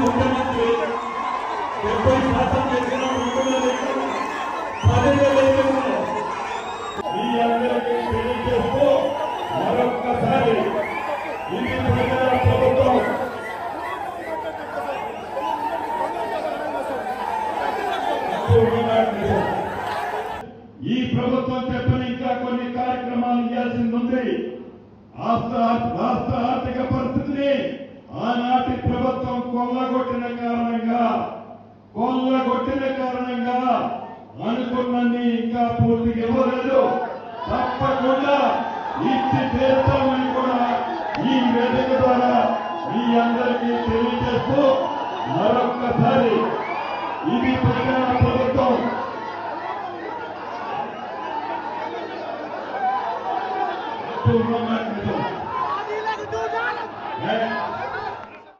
ముఖ్యమంత్రి 70% చేసిన 10,000 మీ అందరికీ తెలియజేస్తూ మరొక్కసారి ఇది ప్రజల ప్రభుత్వం. ఈ ప్రభుత్వం చెప్పిన ఇంకా కొన్ని కార్యక్రమాలు ఇవ్వాల్సింది ఉంది. రాష్ట్ర ఆర్థిక పరిస్థితిని ఆనాటి ప్రభుత్వం కొల్లగొట్టిన కారణంగా అనుకున్నది ఇంకా పూర్తిగా ఇవ్వలేదు. తప్పకుండా ఇచ్చి తీరుతామని కూడా ఈ వేదిక ద్వారా మీ అందరికీ తెలియజేస్తూ మరొక్కసారి ఇది ప్రజల ప్రభుత్వం. Two more minutes.